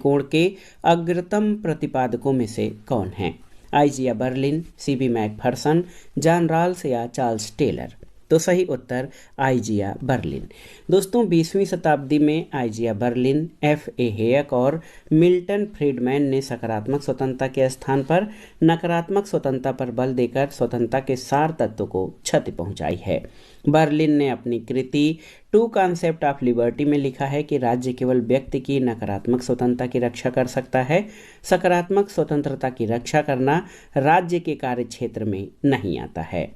दृष्टिकोण के अग्रतम प्रतिपादकों में से कौन है? Isaiah Berlin, C B Macpherson, John Rawls या चार्ल्स टेलर? तो सही उत्तर आइजिया बर्लिन। दोस्तों 20वीं शताब्दी में आइजिया बर्लिन, F.A. हेयक और मिल्टन फ्रीडमैन ने सकारात्मक स्वतंत्रता के स्थान पर नकारात्मक स्वतंत्रता पर बल देकर स्वतंत्रता के सार तत्व को क्षति पहुंचाई है। बर्लिन ने अपनी कृति टू कॉन्सेप्ट ऑफ लिबर्टी में लिखा है कि राज्य केवल व्यक्ति की नकारात्मक स्वतंत्रता की रक्षा कर सकता है, सकारात्मक स्वतंत्रता की रक्षा करना राज्य के कार्य क्षेत्र में नहीं आता है।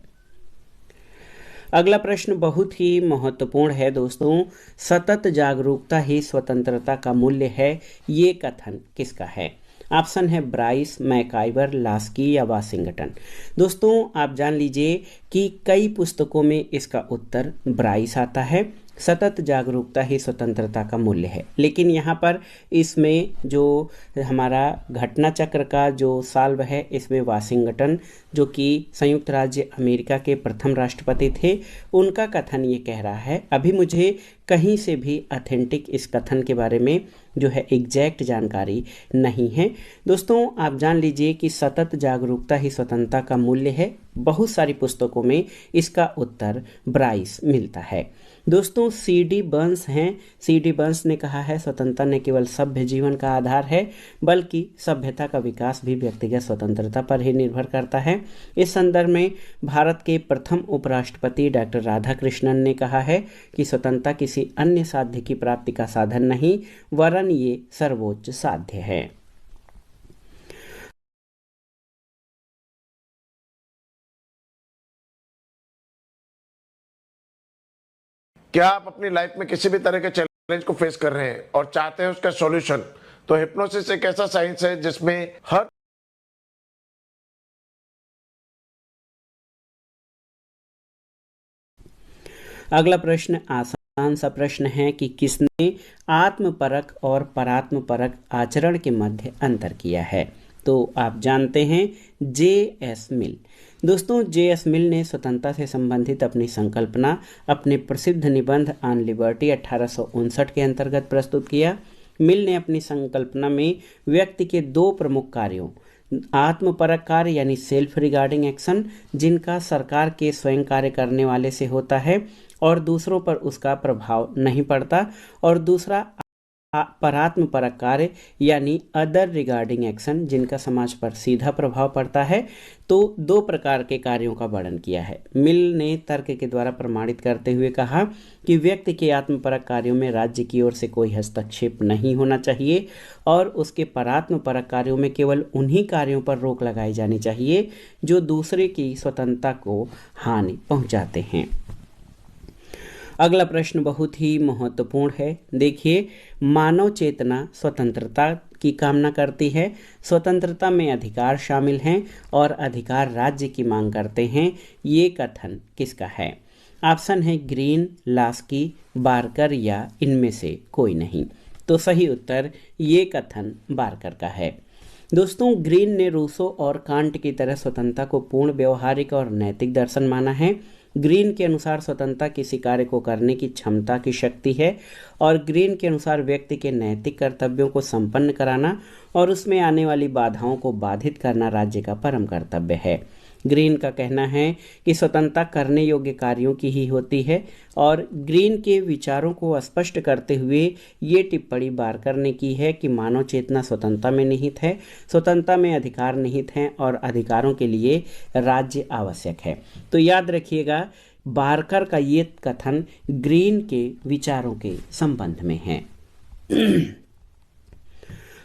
अगला प्रश्न बहुत ही महत्वपूर्ण है दोस्तों, सतत जागरूकता ही स्वतंत्रता का मूल्य है, ये कथन किसका है? ऑप्शन है ब्राइस, मैकाइवर, लास्की या वाशिंगटन। दोस्तों आप जान लीजिए कि कई पुस्तकों में इसका उत्तर ब्राइस आता है, सतत जागरूकता ही स्वतंत्रता का मूल्य है। लेकिन यहाँ पर इसमें जो हमारा घटना चक्र का जो साल्व है, इसमें वाशिंगटन जो कि संयुक्त राज्य अमेरिका के प्रथम राष्ट्रपति थे, उनका कथन ये कह रहा है। अभी मुझे कहीं से भी ऑथेंटिक इस कथन के बारे में जो है एग्जैक्ट जानकारी नहीं है। दोस्तों आप जान लीजिए कि सतत जागरूकता ही स्वतंत्रता का मूल्य है, बहुत सारी पुस्तकों में इसका उत्तर ब्राइस मिलता है। दोस्तों C.D. बर्न्स हैं, C.D. बर्न्स ने कहा है स्वतंत्रता न केवल सभ्य जीवन का आधार है बल्कि सभ्यता का विकास भी व्यक्तिगत स्वतंत्रता पर ही निर्भर करता है। इस संदर्भ में भारत के प्रथम उपराष्ट्रपति डॉक्टर राधाकृष्णन ने कहा है कि स्वतंत्रता किसी अन्य साध्य की प्राप्ति का साधन नहीं वरन ये सर्वोच्च साध्य है। क्या आप अपनी लाइफ में किसी भी तरह के चैलेंज को फेस कर रहे हैं और चाहते हैं उसका सॉल्यूशन? तो हिप्नोसिस एक ऐसा साइंस है जिसमें हर अगला प्रश्न आसान सा प्रश्न है कि किसने आत्मपरक और परात्मपरक आचरण के मध्य अंतर किया है? तो आप जानते हैं J.S. मिल। दोस्तों J.S. मिल ने स्वतंत्रता से संबंधित अपनी संकल्पना अपने प्रसिद्ध निबंध ऑन लिबर्टी 1859 के अंतर्गत प्रस्तुत किया। मिल ने अपनी संकल्पना में व्यक्ति के दो प्रमुख कार्यों, आत्मपरक कार्य यानी सेल्फ रिगार्डिंग एक्शन, जिनका सरकार के स्वयं कार्य करने वाले से होता है और दूसरों पर उसका प्रभाव नहीं पड़ता, और दूसरा परात्मपरक कार्य यानी अदर रिगार्डिंग एक्शन, जिनका समाज पर सीधा प्रभाव पड़ता है। तो दो प्रकार के कार्यों का वर्णन किया है। मिल ने तर्क के द्वारा प्रमाणित करते हुए कहा कि व्यक्ति के आत्मपरक कार्यों में राज्य की ओर से कोई हस्तक्षेप नहीं होना चाहिए और उसके परात्मपरक कार्यों में केवल उन्हीं कार्यों पर रोक लगाई जानी चाहिए जो दूसरे की स्वतंत्रता को हानि पहुंचाते हैं। अगला प्रश्न बहुत ही महत्वपूर्ण है। देखिए, मानव चेतना स्वतंत्रता की कामना करती है, स्वतंत्रता में अधिकार शामिल हैं और अधिकार राज्य की मांग करते हैं, ये कथन किसका है? ऑप्शन है ग्रीन, लास्की, बार्कर या इनमें से कोई नहीं। तो सही उत्तर ये कथन बार्कर का है। दोस्तों ग्रीन ने रूसो और कांट की तरह स्वतंत्रता को पूर्ण व्यवहारिक और नैतिक दर्शन माना है। ग्रीन के अनुसार स्वतंत्रता किसी कार्य को करने की क्षमता की शक्ति है और ग्रीन के अनुसार व्यक्ति के नैतिक कर्तव्यों को संपन्न कराना और उसमें आने वाली बाधाओं को बाधित करना राज्य का परम कर्तव्य है। ग्रीन का कहना है कि स्वतंत्रता करने योग्य कार्यों की ही होती है और ग्रीन के विचारों को स्पष्ट करते हुए ये टिप्पणी बार्कर ने की है कि मानव चेतना स्वतंत्रता में निहित है, स्वतंत्रता में अधिकार निहित हैं और अधिकारों के लिए राज्य आवश्यक है। तो याद रखिएगा, बार्कर का ये कथन ग्रीन के विचारों के संबंध में है।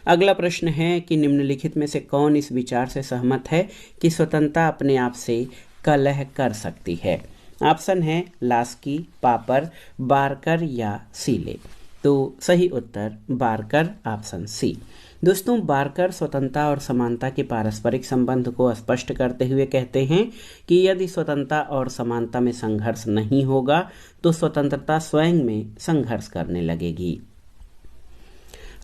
अगला प्रश्न है कि निम्नलिखित में से कौन इस विचार से सहमत है कि स्वतंत्रता अपने आप से कलह कर सकती है? ऑप्शन है लास्की, पापर, बार्कर या सीले। तो सही उत्तर बार्कर, ऑप्शन सी। दोस्तों बार्कर स्वतंत्रता और समानता के पारस्परिक संबंध को स्पष्ट करते हुए कहते हैं कि यदि स्वतंत्रता और समानता में संघर्ष नहीं होगा तो स्वतंत्रता स्वयं में संघर्ष करने लगेगी।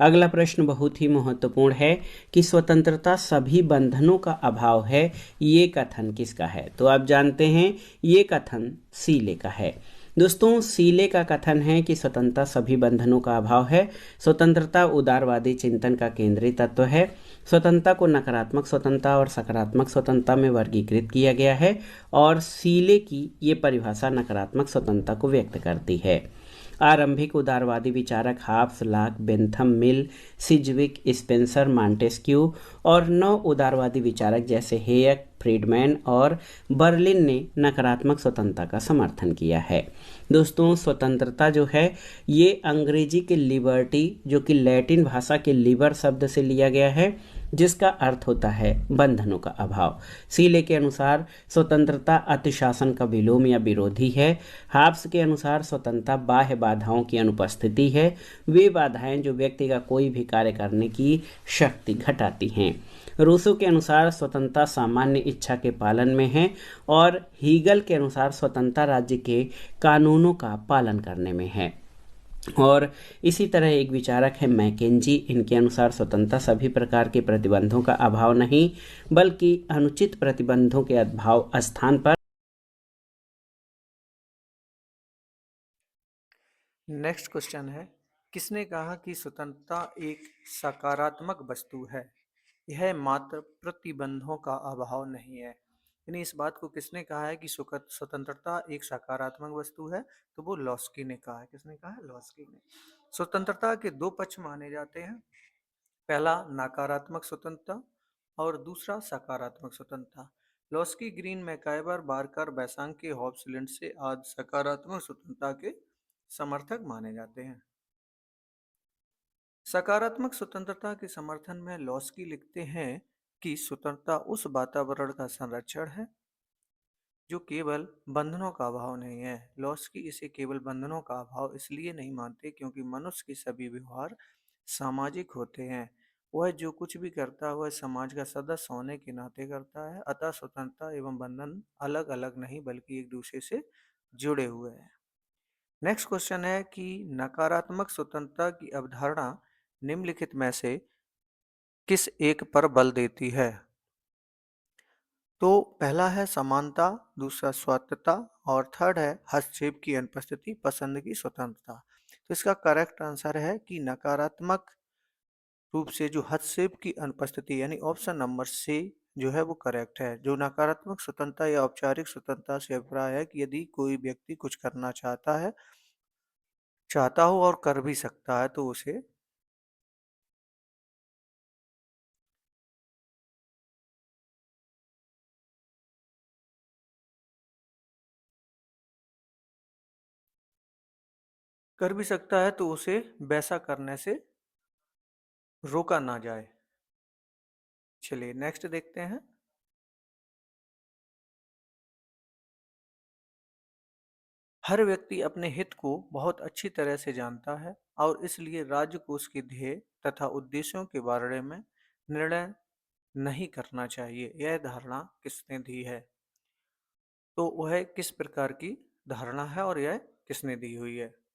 अगला प्रश्न बहुत ही महत्वपूर्ण है कि स्वतंत्रता सभी बंधनों का अभाव है, ये कथन किसका है? तो आप जानते हैं ये कथन सीले का है। दोस्तों, सीले का कथन है कि स्वतंत्रता सभी बंधनों का अभाव है। स्वतंत्रता उदारवादी चिंतन का केंद्रीय तत्व है। स्वतंत्रता को नकारात्मक स्वतंत्रता और सकारात्मक स्वतंत्रता में वर्गीकृत किया गया है और सीले की ये परिभाषा नकारात्मक स्वतंत्रता को व्यक्त करती है। आरंभिक उदारवादी विचारक हाब्स, लॉक, बेंथम, मिल, सिजविक, स्पेंसर, मॉन्टेस्क्यू और नव उदारवादी विचारक जैसे हेयक, फ्रीडमैन और बर्लिन ने नकारात्मक स्वतंत्रता का समर्थन किया है। दोस्तों, स्वतंत्रता जो है ये अंग्रेजी के लिबर्टी, जो कि लैटिन भाषा के लिबर शब्द से लिया गया है, जिसका अर्थ होता है बंधनों का अभाव। सीले के अनुसार स्वतंत्रता अतिशासन का विलोम या विरोधी है। हाब्स के अनुसार स्वतंत्रता बाह्य बाधाओं की अनुपस्थिति है, वे बाधाएं जो व्यक्ति का कोई भी कार्य करने की शक्ति घटाती हैं। रूसो के अनुसार स्वतंत्रता सामान्य इच्छा के पालन में है और हीगल के अनुसार स्वतंत्रता राज्य के कानूनों का पालन करने में है। और इसी तरह एक विचारक है मैकेंजी, इनके अनुसार स्वतंत्रता सभी प्रकार के प्रतिबंधों का अभाव नहीं बल्कि अनुचित प्रतिबंधों के अभाव स्थान पर। नेक्स्ट क्वेश्चन है, किसने कहा कि स्वतंत्रता एक सकारात्मक वस्तु है? यह मात्र प्रतिबंधों का अभाव नहीं है। यानी इस बात को किसने कहा है कि स्वतंत्रता एक सकारात्मक वस्तु है? तो वो लॉस्की ने कहा है। किसने कहा है? लॉस्की ने। स्वतंत्रता के दो पक्ष माने जाते हैं, पहला नकारात्मक स्वतंत्रता और दूसरा सकारात्मक स्वतंत्रता। Laski, Green, MacIver, Barker, Bosanquet, Hobbes, Lindsay आदि सकारात्मक स्वतंत्रता के समर्थक माने जाते हैं। सकारात्मक स्वतंत्रता के समर्थन में लॉस्की लिखते हैं कि स्वतंत्रता उस वातावरण का संरक्षण है जो केवल बंधनों का अभाव नहीं है। लॉस्की इसे केवल बंधनों का अभाव इसलिए नहीं मानते क्योंकि मनुष्य के सभी व्यवहार सामाजिक होते हैं। वह जो कुछ भी करता है वह समाज का सदस्य होने के नाते करता है। अतः स्वतंत्रता एवं बंधन अलग अलग नहीं बल्कि एक दूसरे से जुड़े हुए हैं। नेक्स्ट क्वेश्चन है कि नकारात्मक स्वतंत्रता की अवधारणा निम्नलिखित में से किस एक पर बल देती है? तो पहला है समानता, दूसरा स्वायत्तता और थर्ड है हस्तक्षेप की अनुपस्थिति, पसंद की स्वतंत्रता। तो इसका करेक्ट आंसर है कि नकारात्मक रूप से जो हस्तक्षेप की अनुपस्थिति यानी ऑप्शन नंबर सी जो है वो करेक्ट है। जो नकारात्मक स्वतंत्रता या औपचारिक स्वतंत्रता से अभिप्राय है कि यदि कोई व्यक्ति कुछ करना चाहता हो और कर भी सकता है तो उसे वैसा करने से रोका ना जाए। चलिए नेक्स्ट देखते हैं। हर व्यक्ति अपने हित को बहुत अच्छी तरह से जानता है और इसलिए राज्य को उसके ध्येय तथा उद्देश्यों के बारे में निर्णय नहीं करना चाहिए। यह धारणा किसने दी है? तो वह किस प्रकार की धारणा है और यह किसने दी हुई है?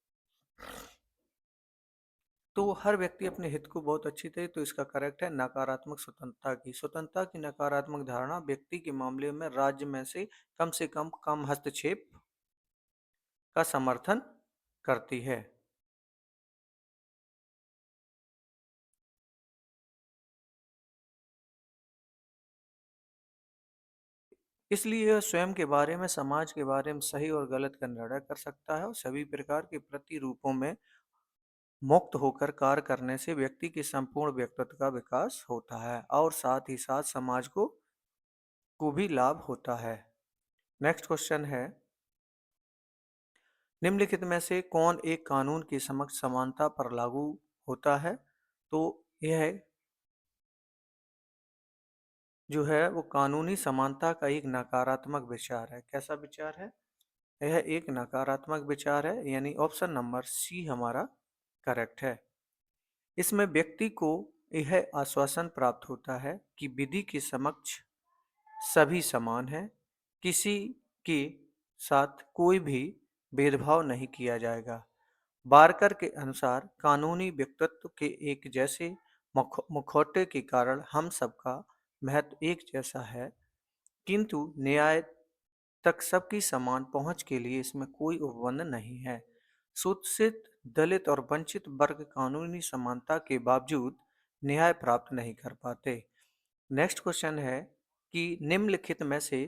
तो हर व्यक्ति अपने हित को बहुत अच्छी तरह, तो इसका करेक्ट है नकारात्मक स्वतंत्रता की। स्वतंत्रता की नकारात्मक धारणा व्यक्ति के मामले में राज्य में से कम हस्तक्षेप का समर्थन करती है। इसलिए यह स्वयं के बारे में, समाज के बारे में सही और गलत का निर्णय कर सकता है और सभी प्रकार के प्रतिरूपों में मुक्त होकर कार्य करने से व्यक्ति के संपूर्ण व्यक्तित्व का विकास होता है और साथ ही साथ समाज को भी लाभ होता है। नेक्स्ट क्वेश्चन है, निम्नलिखित में से कौन एक कानून के समक्ष समानता पर लागू होता है? तो यह जो है वो कानूनी समानता का एक नकारात्मक विचार है। कैसा विचार है? यह एक नकारात्मक विचार है, यानी ऑप्शन नंबर सी हमारा करेक्ट है। इसमें व्यक्ति को यह आश्वासन प्राप्त होता है कि विधि के समक्ष सभी समान हैं, किसी के साथ कोई भी भेदभाव नहीं किया जाएगा। बारकर के अनुसार कानूनी व्यक्तित्व के एक जैसे मुखौटे के कारण हम सबका महत्व एक जैसा है, किंतु न्याय तक सबकी समान पहुंच के लिए इसमें कोई उपबंध नहीं है। शोषित, दलित और वंचित वर्ग कानूनी समानता के बावजूद न्याय प्राप्त नहीं कर पाते। नेक्स्ट क्वेश्चन है कि निम्नलिखित में से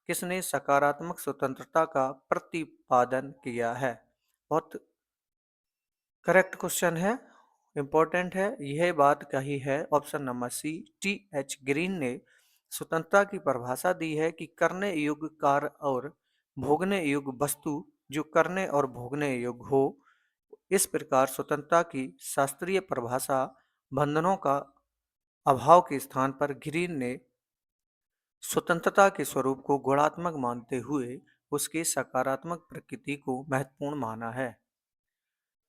किसने सकारात्मक स्वतंत्रता का प्रतिपादन किया है। बहुत करेक्ट क्वेश्चन है, इंपॉर्टेंट है। यह बात कही है option number C, T H Green ने स्वतंत्रता की परिभाषा दी है कि करने योग्य कार्य और भोगने योग्य वस्तु जो करने और भोगने योग्य हो। इस प्रकार स्वतंत्रता की शास्त्रीय परिभाषा बंधनों का अभाव के स्थान पर ग्रीन ने स्वतंत्रता के स्वरूप को गुणात्मक मानते हुए उसके सकारात्मक प्रकृति को महत्वपूर्ण माना है।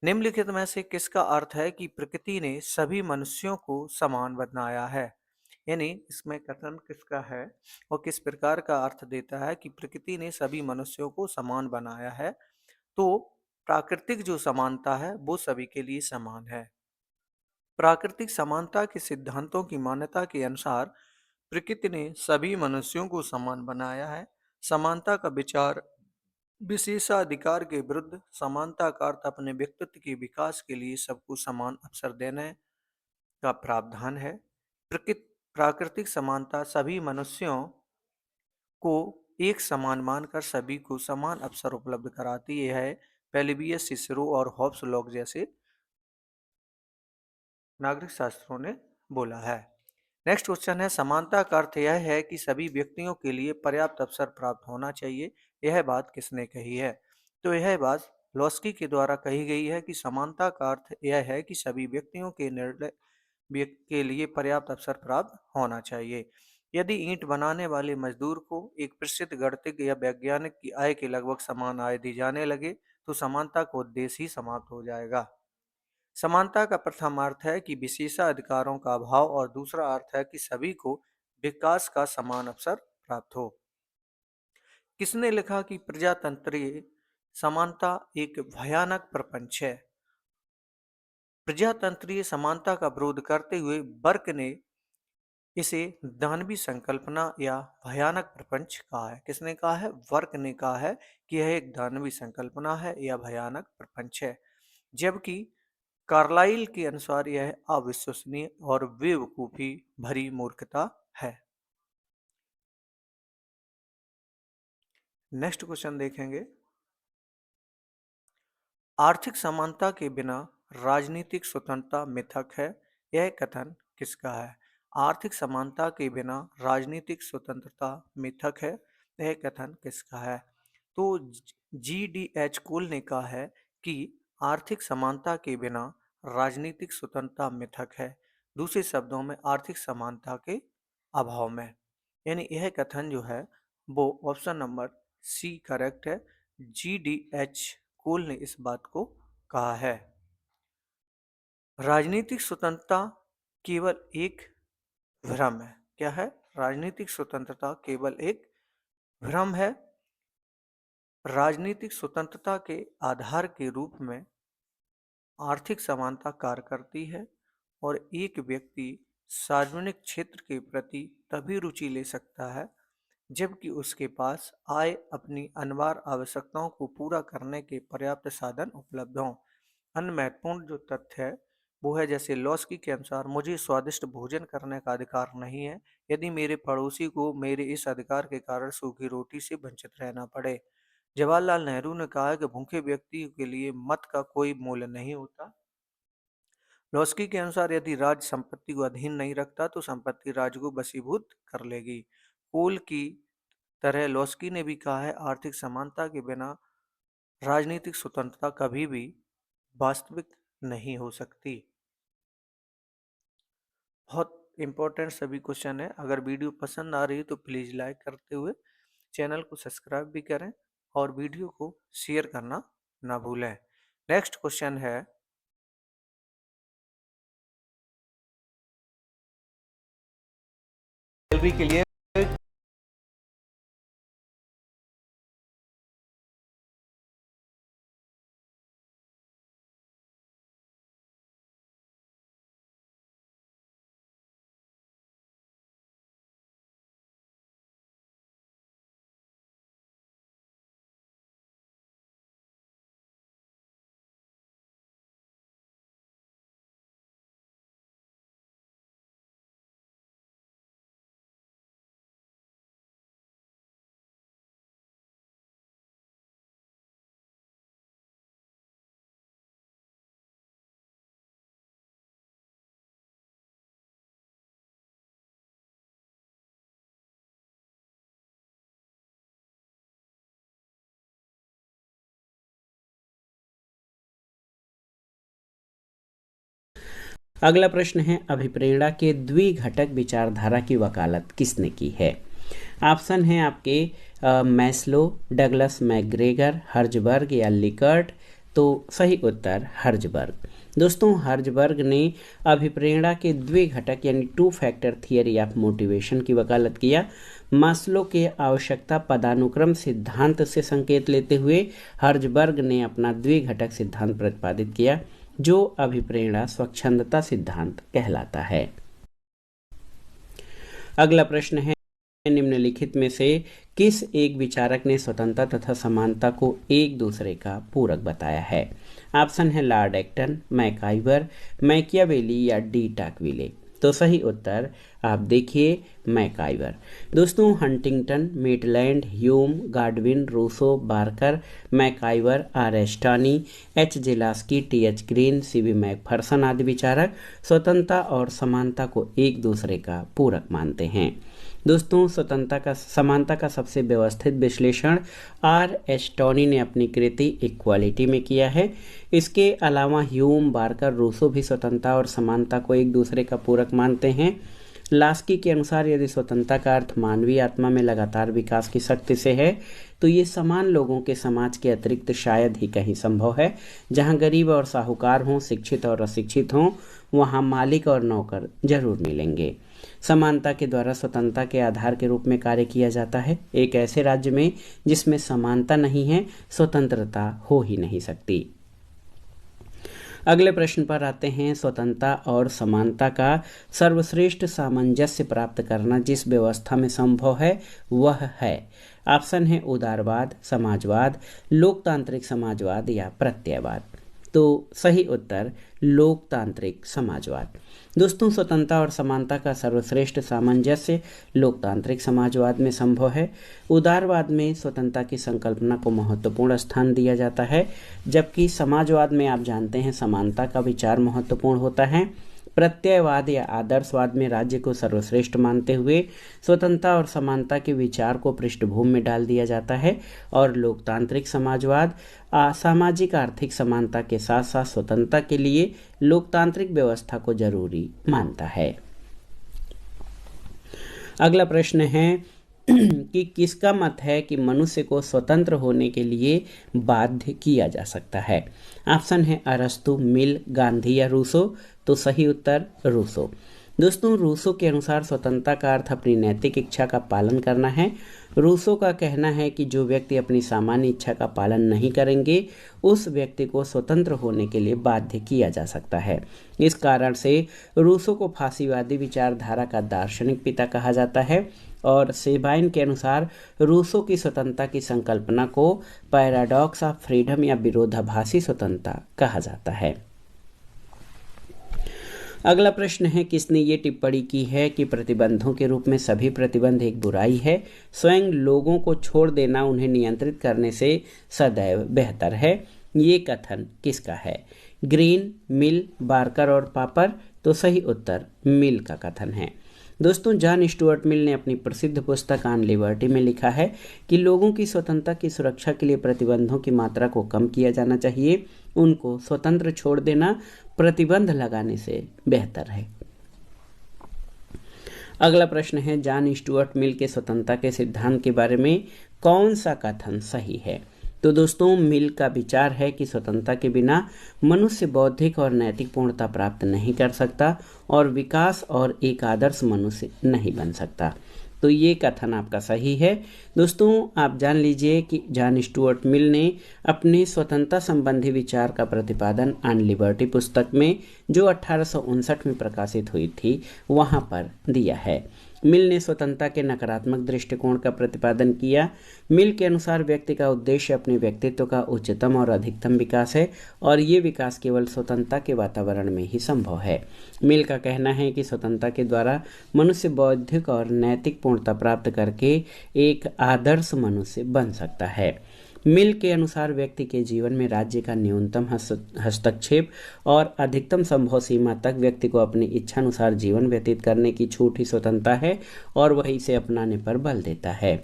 निम्नलिखित में से किसका अर्थ है कि प्रकृति ने सभी मनुष्यों को समान बनाया है। यानी इसमें कथन किसका है और किस प्रकार का अर्थ देता है कि प्रकृति ने सभी मनुष्यों को समान बनाया है। तो प्राकृतिक जो समानता है वो सभी के लिए समान है। प्राकृतिक समानता के सिद्धांतों की मान्यता के अनुसार प्रकृति ने सभी मनुष्यों को समान बनाया है। समानता का विचार विशेषाधिकार के विरुद्ध, समानता का अर्थ अपने व्यक्तित्व के विकास के लिए सबको समान अवसर देने का प्रावधान है। प्राकृतिक समानता सभी मनुष्यों को एक समान मानकर सभी को समान अवसर उपलब्ध कराती है। पेलिबियस, सिसरो और हॉब्स लॉक जैसे नागरिक शास्त्रों ने बोला है। नेक्स्ट क्वेश्चन है, समानता का अर्थ यह है कि सभी व्यक्तियों के लिए पर्याप्त अवसर प्राप्त होना चाहिए। यह बात किसने कही है? तो यह बात लॉस्की के द्वारा कही गई है कि समानता का अर्थ यह है कि सभी व्यक्तियों के निर्णय के लिए पर्याप्त अवसर प्राप्त होना चाहिए। यदि ईंट बनाने वाले मजदूर को एक प्रसिद्ध गणितज्ञ या वैज्ञानिक की आय के लगभग समान आय दी जाने लगे तो समानता का उद्देश्य ही समाप्त हो जाएगा। समानता का प्रथम अर्थ है कि विशेषाधिकारों का अभाव और दूसरा अर्थ है कि सभी को विकास का समान अवसर प्राप्त हो। किसने लिखा कि प्रजातंत्रीय समानता एक भयानक प्रपंच है? प्रजातंत्रीय समानता का विरोध करते हुए बर्क ने इसे दानवी संकल्पना या भयानक प्रपंच कहा है। किसने कहा है? वर्क ने कहा है कि यह एक दानवी संकल्पना है या भयानक प्रपंच है, जबकि कार्लाइल के अनुसार यह अविश्वसनीय और बेवकूफी भरी मूर्खता है। नेक्स्ट क्वेश्चन देखेंगे, आर्थिक समानता के बिना राजनीतिक स्वतंत्रता मिथक है। यह कथन किसका है? आर्थिक समानता के बिना राजनीतिक स्वतंत्रता मिथक है, यह कथन किसका है? तो GDH कोल ने कहा है कि आर्थिक समानता के बिना राजनीतिक स्वतंत्रता मिथक है, दूसरे शब्दों में आर्थिक समानता के अभाव में। यानी यह कथन जो है वो ऑप्शन नंबर सी करेक्ट है। GDH कोल ने इस बात को कहा है। राजनीतिक स्वतंत्रता केवल एक भ्रम है। क्या है? राजनीतिक स्वतंत्रता केवल एक भ्रम है। राजनीतिक स्वतंत्रता के आधार के रूप में आर्थिक समानता कार्य करती है और एक व्यक्ति सार्वजनिक क्षेत्र के प्रति तभी रुचि ले सकता है जबकि उसके पास आय अपनी अनिवार्य आवश्यकताओं को पूरा करने के पर्याप्त साधन उपलब्ध हों। अन्य महत्वपूर्ण जो तथ्य है वो है, जैसे लॉस्की के अनुसार मुझे स्वादिष्ट भोजन करने का अधिकार नहीं है यदि मेरे पड़ोसी को मेरे इस अधिकार के कारण सूखी रोटी से वंचित रहना पड़े। जवाहरलाल नेहरू ने कहा है कि भूखे व्यक्ति के लिए मत का कोई मूल्य नहीं होता। लॉस्की के अनुसार यदि राज्य संपत्ति को अधीन नहीं रखता तो संपत्ति राज्य को वशीभूत कर लेगी। कोल की तरह लॉस्की ने भी कहा है आर्थिक समानता के बिना राजनीतिक स्वतंत्रता कभी भी वास्तविक नहीं हो सकती। बहुत इंपॉर्टेंट सभी क्वेश्चन है। अगर वीडियो पसंद आ रही है तो प्लीज़ लाइक करते हुए चैनल को सब्सक्राइब भी करें और वीडियो को शेयर करना ना भूलें। नेक्स्ट क्वेश्चन है, के लिए अगला प्रश्न है, अभिप्रेरणा के द्विघटक विचारधारा की वकालत किसने की है? ऑप्शन है आपके मैस्लो, डगलस मैकग्रेगर, हर्जबर्ग या लिकर्ट। तो सही उत्तर हर्जबर्ग। दोस्तों, हर्जबर्ग ने अभिप्रेरणा के द्विघटक यानी 2 फैक्टर थियरी ऑफ मोटिवेशन की वकालत किया। मास्लो के आवश्यकता पदानुक्रम सिद्धांत से संकेत लेते हुए हर्जबर्ग ने अपना द्विघटक सिद्धांत प्रतिपादित किया, जो अभिप्रेरणा स्वच्छंदता सिद्धांत कहलाता है। अगला प्रश्न है, निम्नलिखित में से किस एक विचारक ने स्वतंत्रता तथा समानता को एक दूसरे का पूरक बताया है? ऑप्शन है लॉर्ड एक्टन, मैकाइवर, मैकियावेली या डी टाकविले। तो सही उत्तर आप देखिए मैकाइवर। दोस्तों, Huntington, Maitland, Hume, Godwin, Rousseau, Barker, MacIver, R Tawney, H J Laski, T H Green, C B Macpherson आदि विचारक स्वतंत्रता और समानता को एक दूसरे का पूरक मानते हैं। दोस्तों, समानता का सबसे व्यवस्थित विश्लेषण आर एस्टॉनी ने अपनी कृति इक्वालिटी में किया है। इसके अलावा ह्यूम, बार्कर, रूसो भी स्वतंत्रता और समानता को एक दूसरे का पूरक मानते हैं। लास्की के अनुसार यदि स्वतंत्रता का अर्थ मानवीय आत्मा में लगातार विकास की शक्ति से है, तो ये समान लोगों के समाज के अतिरिक्त शायद ही कहीं संभव है। जहाँ गरीब और साहूकार हों, शिक्षित और अशिक्षित हों, वहाँ मालिक और नौकर जरूर मिलेंगे। समानता के द्वारा स्वतंत्रता के आधार के रूप में कार्य किया जाता है। एक ऐसे राज्य में जिसमें समानता नहीं है, स्वतंत्रता हो ही नहीं सकती। अगले प्रश्न पर आते हैं, स्वतंत्रता और समानता का सर्वश्रेष्ठ सामंजस्य प्राप्त करना जिस व्यवस्था में संभव है वह है। ऑप्शन है उदारवाद, समाजवाद, लोकतांत्रिक समाजवाद या प्रत्ययवाद। तो सही उत्तर लोकतांत्रिक समाजवाद। दोस्तों, स्वतंत्रता और समानता का सर्वश्रेष्ठ सामंजस्य लोकतांत्रिक समाजवाद में संभव है। उदारवाद में स्वतंत्रता की संकल्पना को महत्वपूर्ण स्थान दिया जाता है, जबकि समाजवाद में आप जानते हैं समानता का विचार महत्वपूर्ण होता है। प्रत्ययवाद या आदर्शवाद में राज्य को सर्वश्रेष्ठ मानते हुए स्वतंत्रता और समानता के विचार को पृष्ठभूमि में डाल दिया जाता है। और लोकतांत्रिक समाजवाद सामाजिक आर्थिक समानता के साथ साथ स्वतंत्रता के लिए लोकतांत्रिक व्यवस्था को जरूरी मानता है। अगला प्रश्न है कि किसका मत है कि मनुष्य को स्वतंत्र होने के लिए बाध्य किया जा सकता है? ऑप्शन है अरस्तु, मिल, गांधी या रूसो। तो सही उत्तर रूसो। दोस्तों, रूसो के अनुसार स्वतंत्रता का अर्थ अपनी नैतिक इच्छा का पालन करना है। रूसो का कहना है कि जो व्यक्ति अपनी सामान्य इच्छा का पालन नहीं करेंगे, उस व्यक्ति को स्वतंत्र होने के लिए बाध्य किया जा सकता है। इस कारण से रूसो को फांसीवादी विचारधारा का दार्शनिक पिता कहा जाता है। और सेबाइन के अनुसार रूसो की स्वतंत्रता की संकल्पना को पैराडॉक्स ऑफ फ्रीडम या विरोधाभासी स्वतंत्रता कहा जाता है। अगला प्रश्न है, किसने ये टिप्पणी की है कि प्रतिबंधों के रूप में सभी प्रतिबंध एक बुराई है? स्वयं लोगों को छोड़ देना उन्हें नियंत्रित करने से सदैव बेहतर है। ये कथन किसका है? ग्रीन, मिल, बार्कर और पापर। तो सही उत्तर मिल का कथन है। दोस्तों, जॉन स्टुअर्ट मिल ने अपनी प्रसिद्ध पुस्तक ऑन लिबर्टी में लिखा है कि लोगों की स्वतंत्रता की सुरक्षा के लिए प्रतिबंधों की मात्रा को कम किया जाना चाहिए। उनको स्वतंत्र छोड़ देना प्रतिबंध लगाने से बेहतर है। अगला प्रश्न है, जॉन स्टुअर्ट मिल के स्वतंत्रता के सिद्धांत के बारे में कौन सा कथन सही है? तो दोस्तों, मिल का विचार है कि स्वतंत्रता के बिना मनुष्य बौद्धिक और नैतिक पूर्णता प्राप्त नहीं कर सकता और विकास और एक आदर्श मनुष्य नहीं बन सकता। तो ये कथन आपका सही है। दोस्तों, आप जान लीजिए कि जॉन स्टुअर्ट मिल ने अपने स्वतंत्रता संबंधी विचार का प्रतिपादन ऑन लिबर्टी पुस्तक में, जो 1859 में प्रकाशित हुई थी, वहाँ पर दिया है। मिल ने स्वतंत्रता के नकारात्मक दृष्टिकोण का प्रतिपादन किया। मिल के अनुसार व्यक्ति का उद्देश्य अपने व्यक्तित्व का उच्चतम और अधिकतम विकास है और ये विकास केवल स्वतंत्रता के वातावरण में ही संभव है। मिल का कहना है कि स्वतंत्रता के द्वारा मनुष्य बौद्धिक और नैतिक पूर्णता प्राप्त करके एक आदर्श मनुष्य बन सकता है। मिल के अनुसार व्यक्ति के जीवन में राज्य का न्यूनतम हस्तक्षेप और अधिकतम संभव सीमा तक व्यक्ति को अपनी इच्छानुसार जीवन व्यतीत करने की छूट ही स्वतंत्रता है और वह इसे अपनाने पर बल देता है।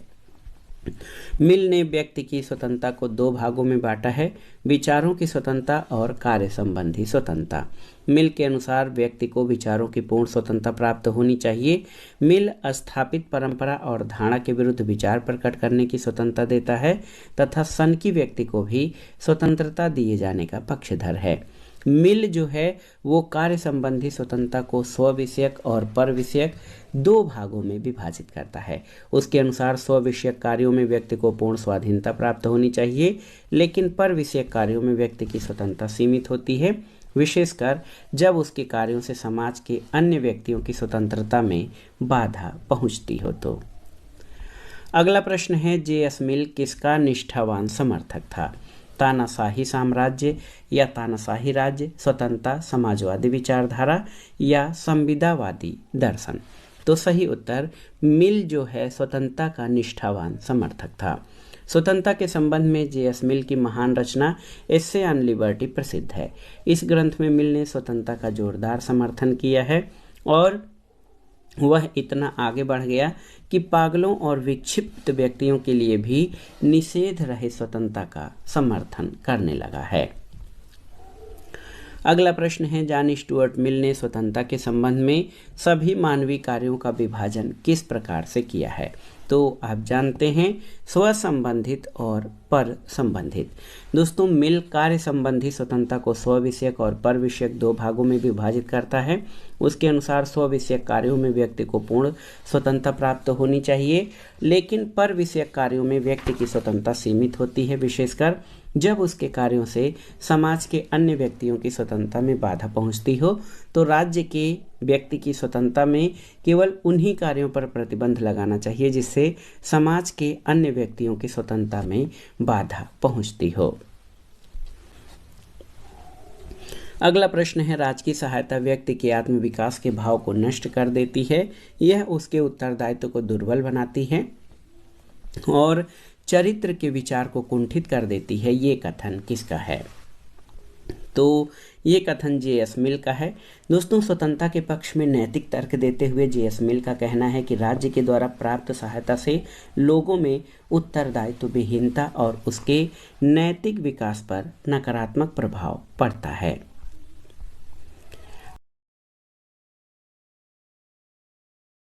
मिल ने व्यक्ति की स्वतंत्रता को दो भागों में बांटा है, विचारों की स्वतंत्रता और कार्य संबंधी स्वतंत्रता। मिल के अनुसार व्यक्ति को विचारों की पूर्ण स्वतंत्रता प्राप्त होनी चाहिए। मिल स्थापित परंपरा और धारणा के विरुद्ध विचार प्रकट करने की स्वतंत्रता देता है तथा सनकी व्यक्ति को भी स्वतंत्रता दिए जाने का पक्षधर है। मिल जो है वो कार्य संबंधी स्वतंत्रता को स्व विषयक और पर विषयक दो भागों में विभाजित करता है। उसके अनुसार स्व विषयक कार्यों में व्यक्ति को पूर्ण स्वाधीनता प्राप्त होनी चाहिए, लेकिन पर विषयक कार्यों में व्यक्ति की स्वतंत्रता सीमित होती है, विशेषकर जब उसके कार्यों से समाज के अन्य व्यक्तियों की स्वतंत्रता में बाधा पहुंचती हो तो। अगला प्रश्न है, जे.एस. मिल किसका निष्ठावान समर्थक था? तानाशाही साम्राज्य या तानाशाही राज्य, स्वतंत्रता, समाजवादी विचारधारा या संविदावादी दर्शन? तो सही उत्तर मिल जो है स्वतंत्रता का निष्ठावान समर्थक था। स्वतंत्रता के संबंध में जे.एस. मिल की महान रचना एसे ऑन लिबर्टी प्रसिद्ध है। इस ग्रंथ में मिल ने स्वतंत्रता का जोरदार समर्थन किया है और वह इतना आगे बढ़ गया कि पागलों और विक्षिप्त व्यक्तियों के लिए भी निषेध रहे स्वतंत्रता का समर्थन करने लगा है। अगला प्रश्न है, जॉन स्टुअर्ट मिल ने स्वतंत्रता के संबंध में सभी मानवीय कार्यों का विभाजन किस प्रकार से किया है? तो आप जानते हैं स्व संबंधित और पर संबंधित। दोस्तों, मिल कार्य संबंधी स्वतंत्रता को स्व विषयक और पर विषयक दो भागों में विभाजित करता है। उसके अनुसार स्व विषयक कार्यों में व्यक्ति को पूर्ण स्वतंत्रता प्राप्त होनी चाहिए, लेकिन पर विषयक कार्यों में व्यक्ति की स्वतंत्रता सीमित होती है, विशेषकर जब उसके कार्यों से समाज के अन्य व्यक्तियों की स्वतंत्रता में बाधा पहुंचती हो। तो राज्य के व्यक्ति की स्वतंत्रता में केवल उन्हीं कार्यों पर प्रतिबंध लगाना चाहिए जिससे समाज के अन्य व्यक्तियों की स्वतंत्रता में बाधा पहुंचती हो। अगला प्रश्न है, राज्य की सहायता व्यक्ति के आत्मविकास के भाव को नष्ट कर देती है, यह उसके उत्तरदायित्व को दुर्बल बनाती है और चरित्र के विचार को कुंठित कर देती है। ये कथन किसका है? तो ये कथन जे.एस. मिल का है। दोस्तों, स्वतंत्रता के पक्ष में नैतिक तर्क देते हुए जे.एस. मिल का कहना है कि राज्य के द्वारा प्राप्त सहायता से लोगों में उत्तरदायित्व विहीनता और उसके नैतिक विकास पर नकारात्मक प्रभाव पड़ता है।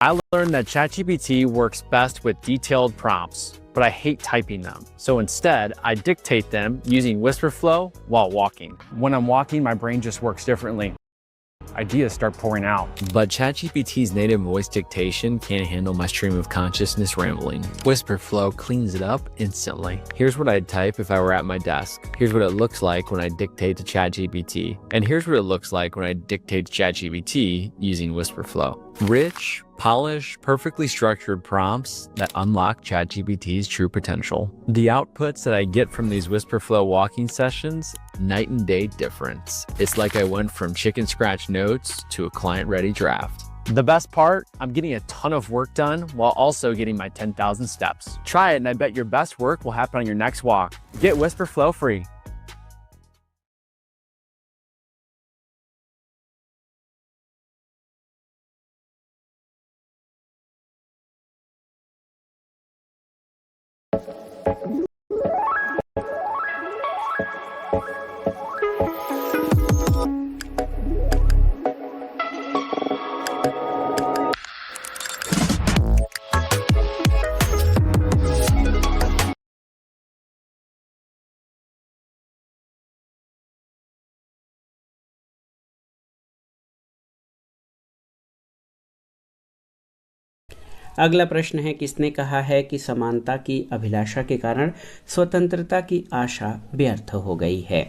I learned that ChatGPT works best with detailed prompts, but I hate typing them. So instead, I dictate them using WhisperFlow while walking. When I'm walking, my brain just works differently. Ideas start pouring out. But ChatGPT's native voice dictation can't handle my stream of consciousness rambling. WhisperFlow cleans it up instantly. Here's what I'd type if I were at my desk. Here's what it looks like when I dictate to ChatGPT. And here's what it looks like when I dictate to ChatGPT using WhisperFlow. Rich, polished, perfectly structured prompts that unlock ChatGPT's true potential. The outputs that I get from these WhisperFlow walking sessions, night and day difference. It's like I went from chicken scratch notes to a client-ready draft. The best part, I'm getting a ton of work done while also getting my 10,000 steps. Try it and I bet your best work will happen on your next walk. Get WhisperFlow free. अगला प्रश्न है, किसने कहा है कि समानता की अभिलाषा के कारण स्वतंत्रता की आशा व्यर्थ हो गई है?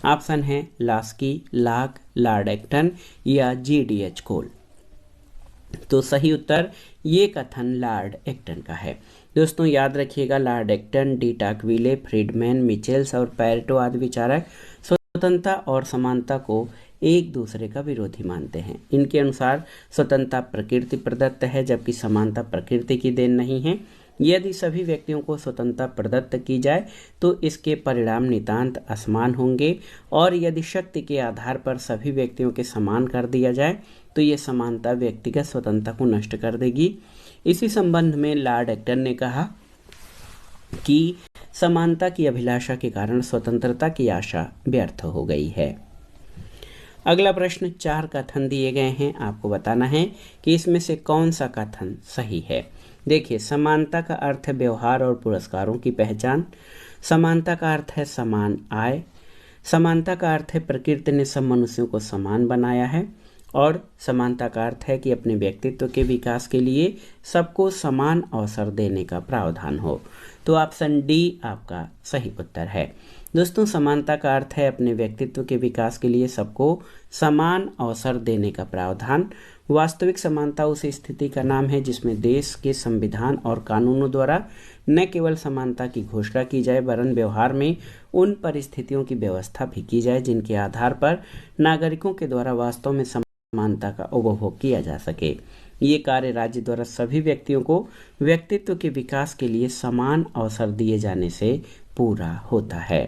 ऑप्शन है लास्की, लाक, लॉर्ड एक्टन या जी.डी.एच. कोल। तो सही उत्तर ये कथन लॉर्ड एक्टन का है। दोस्तों, याद रखिएगा, लॉर्ड एक्टन, डी टाकविले, फ्रीडमैन, मिचेल्स और पैरेटो आदि विचारक स्वतंत्रता और समानता को एक दूसरे का विरोधी मानते हैं। इनके अनुसार स्वतंत्रता प्रकृति प्रदत्त है, जबकि समानता प्रकृति की देन नहीं है। यदि सभी व्यक्तियों को स्वतंत्रता प्रदत्त की जाए तो इसके परिणाम नितांत असमान होंगे, और यदि शक्ति के आधार पर सभी व्यक्तियों के समान कर दिया जाए तो ये समानता व्यक्तिगत स्वतंत्रता को नष्ट कर देगी। इसी संबंध में लॉर्ड एक्टन ने कहा कि समानता की अभिलाषा के कारण स्वतंत्रता की आशा व्यर्थ हो गई है। अगला प्रश्न, 4 कथन दिए गए हैं, आपको बताना है कि इसमें से कौन सा कथन सही है। देखिए, समानता का अर्थ है व्यवहार और पुरस्कारों की पहचान। समानता का अर्थ है समान आय। समानता का अर्थ है प्रकृति ने सब मनुष्यों को समान बनाया है। और समानता का अर्थ है कि अपने व्यक्तित्व के विकास के लिए सबको समान अवसर देने का प्रावधान हो। तो ऑप्शन डी आपका सही उत्तर है। दोस्तों, समानता का अर्थ है अपने व्यक्तित्व के विकास के लिए सबको समान अवसर देने का प्रावधान। वास्तविक समानता उस स्थिति का नाम है जिसमें देश के संविधान और कानूनों द्वारा न केवल समानता की घोषणा की जाए वरन व्यवहार में उन परिस्थितियों की व्यवस्था भी की जाए जिनके आधार पर नागरिकों के द्वारा वास्तव में समानता का उपभोग किया जा सके। ये कार्य राज्य द्वारा सभी व्यक्तियों को व्यक्तित्व के विकास के लिए समान अवसर दिए जाने से पूरा होता है।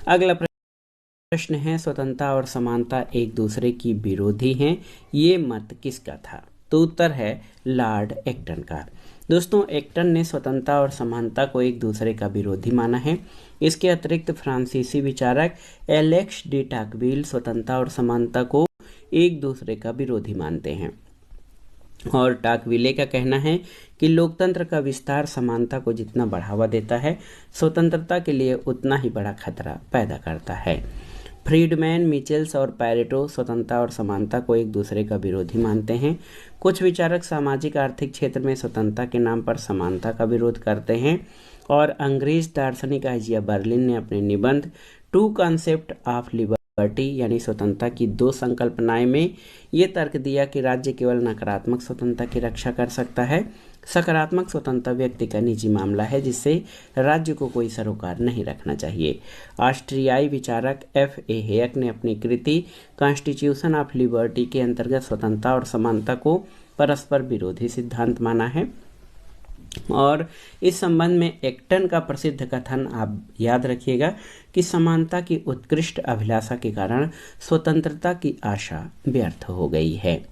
अगला प्रश्न है, स्वतंत्रता और समानता एक दूसरे की विरोधी हैं, ये मत किसका था। तो उत्तर है लॉर्ड एक्टन का। दोस्तों, एक्टन ने स्वतंत्रता और समानता को एक दूसरे का विरोधी माना है। इसके अतिरिक्त फ्रांसीसी विचारक एलेक्स डी टॉकविल स्वतंत्रता और समानता को एक दूसरे का विरोधी मानते हैं। और टॉकविले का कहना है कि लोकतंत्र का विस्तार समानता को जितना बढ़ावा देता है, स्वतंत्रता के लिए उतना ही बड़ा खतरा पैदा करता है। फ्रीडमैन, मिचेल्स और पैरेटो स्वतंत्रता और समानता को एक दूसरे का विरोधी मानते हैं। कुछ विचारक सामाजिक आर्थिक क्षेत्र में स्वतंत्रता के नाम पर समानता का विरोध करते हैं। और अंग्रेज दार्शनिक आइजिया बर्लिन ने अपने निबंध टू कॉन्सेप्ट ऑफ लिबर्टी यानी स्वतंत्रता की 2 संकल्पनाएं में ये तर्क दिया कि राज्य केवल नकारात्मक स्वतंत्रता की रक्षा कर सकता है। सकारात्मक स्वतंत्रता व्यक्ति का निजी मामला है जिससे राज्य को कोई सरोकार नहीं रखना चाहिए। ऑस्ट्रियाई विचारक F.A. हेयक ने अपनी कृति कॉन्स्टिट्यूशन ऑफ लिबर्टी के अंतर्गत स्वतंत्रता और समानता को परस्पर विरोधी सिद्धांत माना है। और इस संबंध में एक्टन का प्रसिद्ध कथन आप याद रखिएगा कि समानता की उत्कृष्ट अभिलाषा के कारण स्वतंत्रता की आशा व्यर्थ हो गई है।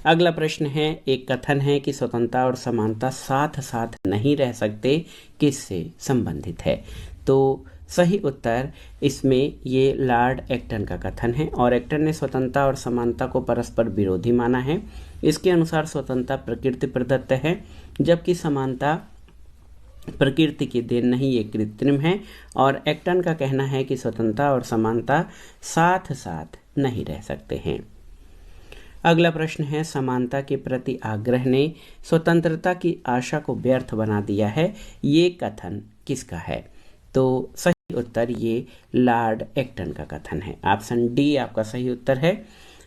अगला प्रश्न है, एक कथन है कि स्वतंत्रता और समानता साथ साथ नहीं रह सकते, किससे संबंधित है। तो सही उत्तर इसमें ये लॉर्ड एक्टन का कथन है। और एक्टन ने स्वतंत्रता और समानता को परस्पर विरोधी माना है। इसके अनुसार स्वतंत्रता प्रकृति प्रदत्त है जबकि समानता प्रकृति की देन नहीं, ये कृत्रिम है। और एक्टन का कहना है कि स्वतंत्रता और समानता साथ साथ नहीं रह सकते हैं। अगला प्रश्न है, समानता के प्रति आग्रह ने स्वतंत्रता की आशा को व्यर्थ बना दिया है, ये कथन किसका है। तो सही उत्तर ये लॉर्ड एक्टन का कथन है। ऑप्शन डी आपका सही उत्तर है।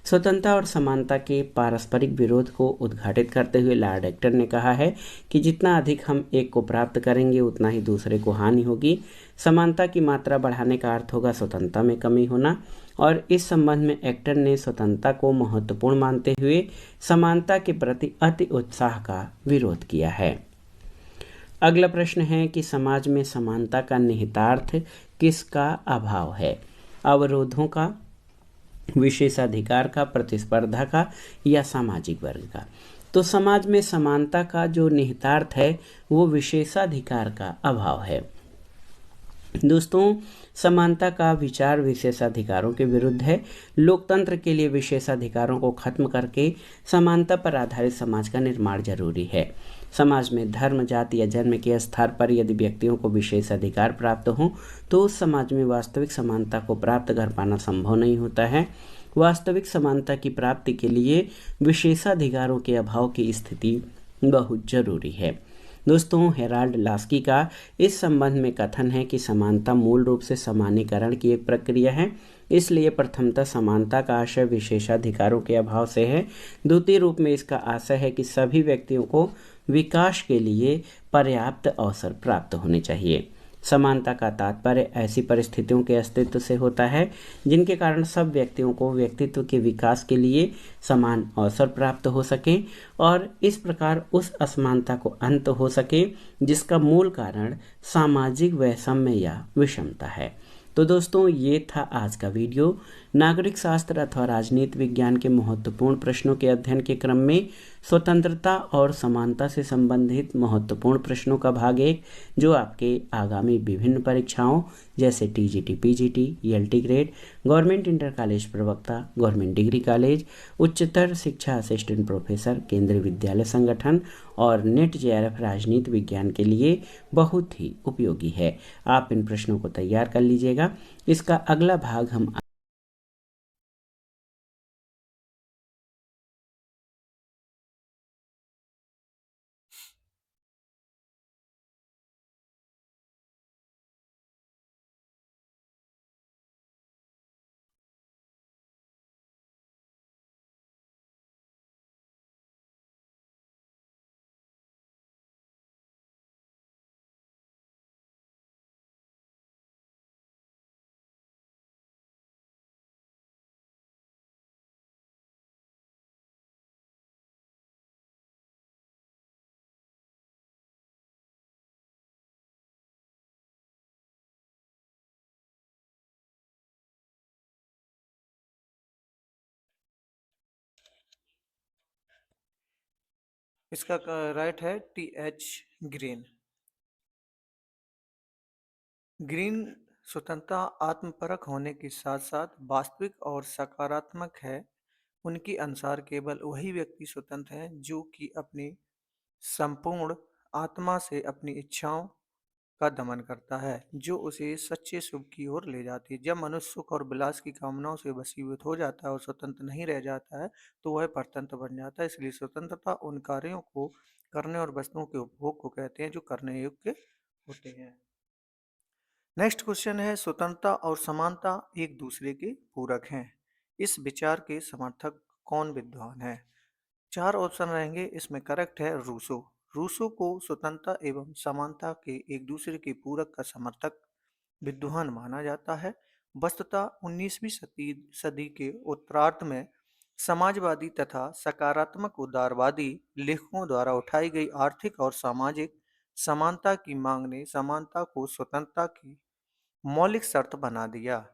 स्वतंत्रता और समानता के पारस्परिक विरोध को उद्घाटित करते हुए लॉर्ड एक्टन ने कहा है कि जितना अधिक हम एक को प्राप्त करेंगे उतना ही दूसरे को हानि होगी। समानता की मात्रा बढ़ाने का अर्थ होगा स्वतंत्रता में कमी होना। और इस संबंध में एक्टन ने स्वतंत्रता को महत्वपूर्ण मानते हुए समानता के प्रति अति उत्साह का विरोध किया है। अगला प्रश्न है कि समाज में समानता का निहितार्थ किसका अभाव है। अवरोधों का, विशेषाधिकार का, प्रतिस्पर्धा का या सामाजिक वर्ग का। तो समाज में समानता का जो निहितार्थ है वो विशेषाधिकार का अभाव है। दोस्तों, समानता का विचार विशेषाधिकारों के विरुद्ध है। लोकतंत्र के लिए विशेषाधिकारों को खत्म करके समानता पर आधारित समाज का निर्माण जरूरी है। समाज में धर्म, जाति या जन्म के आधार पर यदि व्यक्तियों को विशेष अधिकार प्राप्त हो तो उस समाज में वास्तविक समानता को प्राप्त कर पाना संभव नहीं होता है। वास्तविक समानता की प्राप्ति के लिए विशेषाधिकारों के अभाव की स्थिति बहुत जरूरी है। दोस्तों, हेराल्ड लास्की का इस संबंध में कथन है कि समानता मूल रूप से समानीकरण की एक प्रक्रिया है, इसलिए प्रथमतः समानता का आशय विशेषाधिकारों के अभाव से है। द्वितीय रूप में इसका आशय है कि सभी व्यक्तियों को विकास के लिए पर्याप्त अवसर प्राप्त होने चाहिए। समानता का तात्पर्य ऐसी परिस्थितियों के अस्तित्व से होता है जिनके कारण सब व्यक्तियों को व्यक्तित्व के विकास के लिए समान अवसर प्राप्त हो सके और इस प्रकार उस असमानता को अंत हो सके जिसका मूल कारण सामाजिक वैषम्य या विषमता है। तो दोस्तों, ये था आज का वीडियो। नागरिक शास्त्र अथवा राजनीति विज्ञान के महत्वपूर्ण प्रश्नों के अध्ययन के क्रम में स्वतंत्रता और समानता से संबंधित महत्वपूर्ण प्रश्नों का भाग 1, जो आपके आगामी विभिन्न परीक्षाओं जैसे TGT, PGT, ELT grade, government inter college प्रवक्ता, गवर्नमेंट डिग्री कॉलेज, उच्चतर शिक्षा असिस्टेंट प्रोफेसर, केंद्रीय विद्यालय संगठन और नेट जेआरएफ राजनीति विज्ञान के लिए बहुत ही उपयोगी है। आप इन प्रश्नों को तैयार कर लीजिएगा। इसका अगला भाग हम इसका राइट है TH ग्रीन। ग्रीन स्वतंत्रता आत्मपरक होने के साथ साथ वास्तविक और सकारात्मक है। उनके अनुसार केवल वही व्यक्ति स्वतंत्र है जो कि अपनी संपूर्ण आत्मा से अपनी इच्छाओं का दमन करता है, जो उसे सच्चे सुख की ओर ले जाती है। जब मनुष्य सुख और विलास की कामनाओं से वशीभूत हो जाता है और स्वतंत्र नहीं रह जाता है, तो वह परतंत्र बन जाता है। इसलिए स्वतंत्रता उन कार्यों को करने और वस्तुओं के उपभोग को कहते हैं जो करने योग्य होते हैं। नेक्स्ट क्वेश्चन है, स्वतंत्रता और समानता एक दूसरे के पूरक हैं। इस विचार के समर्थक कौन विद्वान है? 4 ऑप्शन रहेंगे, इसमें करेक्ट है रूसो। रूसो को स्वतंत्रता एवं समानता के एक दूसरे के पूरक का समर्थक विद्वान माना जाता है। वस्तुतः 19वीं सदी के उत्तरार्ध में समाजवादी तथा सकारात्मक उदारवादी लेखकों द्वारा उठाई गई आर्थिक और सामाजिक समानता की मांग ने समानता को स्वतंत्रता की मौलिक शर्त बना दिया।